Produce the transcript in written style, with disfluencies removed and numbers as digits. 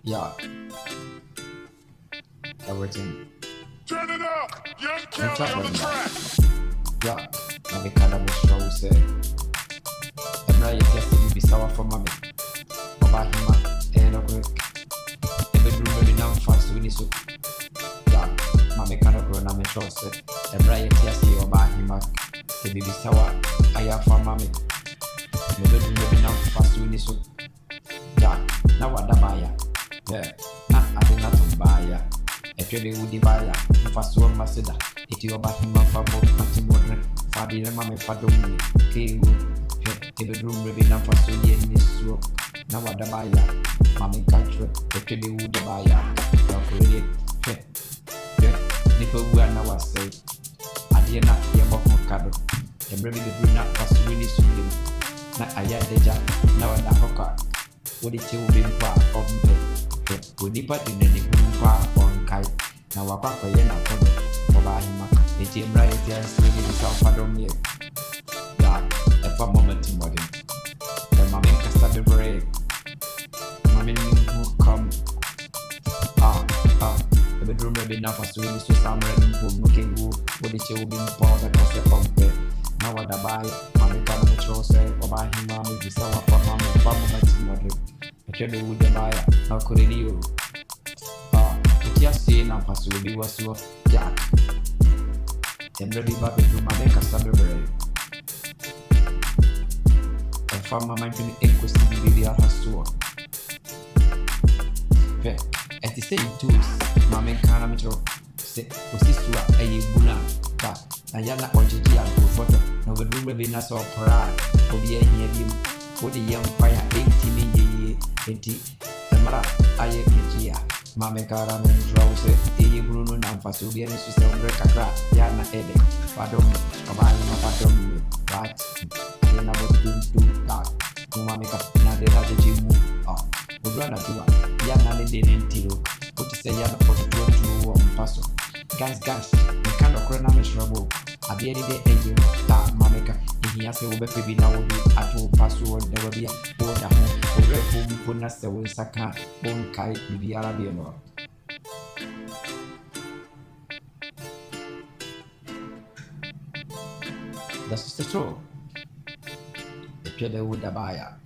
Yeah, everything. Turn it up! Young What's Kelly up, on the brother? track! Yeah, na me kada mo show say. Ebra yeti asi bi sawa for mama. Oba hima no quick. Ebe drum be na fast we so. Yeah, mama kada ko na me show say. Ebra yeti asi oba hima se bi sawa aya for mama. Ebe drum be na fast we so. Yeah, na wada baya. Yeah, na ade na to baya. Etwebe wudi baya. Mfaso masida. Iti oba hima fa bo mati modre. Fadi na mame fado mi. Kingu. Ebe drum be na faso ye ni so. Na wada baya. Mame country. Etwebe wudi baya. Na kurede. Nipa wu na wase. Ade na ye bo kado. Ebre be drum na faso ni so. Na aya deja. Na wada hoka. Wodi che wo bimpa ombe. Wodi pa dineni bimpa onkai. Na wakwa ye na kodo. Oba hima. Eti emra eti ansi ni south padom ye. Yeah, if a moment in modern. The mama kasa be brave. Mama ni who come. The bedroom be na faso ni so samre ni po looking who. Wodi che wo bimpa da kasa ombe. Na wada bai. Mama kana me tro say oba hima me bisa wa pa mama fa moment in modern. Ekebe wo de bai na kureni yo. Eti asi na faso bi waso Jack. Emre di babe do mame kasa be brave. Fama man fin enkosi bibi araso. Eti say tools mame kana metro se osisua ayi buna ka na yana onjeji an go photo no be do be na so pra obi ehia bi odi yam fire enti ni ye enti emra aye kijia mame kana metro se eyi bunu na mfaso bi ani so se omre kakra yana ede padom obani ma padom right na bo do that mama ka na de ha je mu odra na tuwa ya na le de ntiro what to say ya na for to paso guys we kind of na miserable abi any day eyo ta mama ka ehia se wo be pe na wo bi ato paso wo de wo bia wo da ho wo re ko na se wo saka bon kai bi ara bi no. That's the truth. If you're the wood abaya.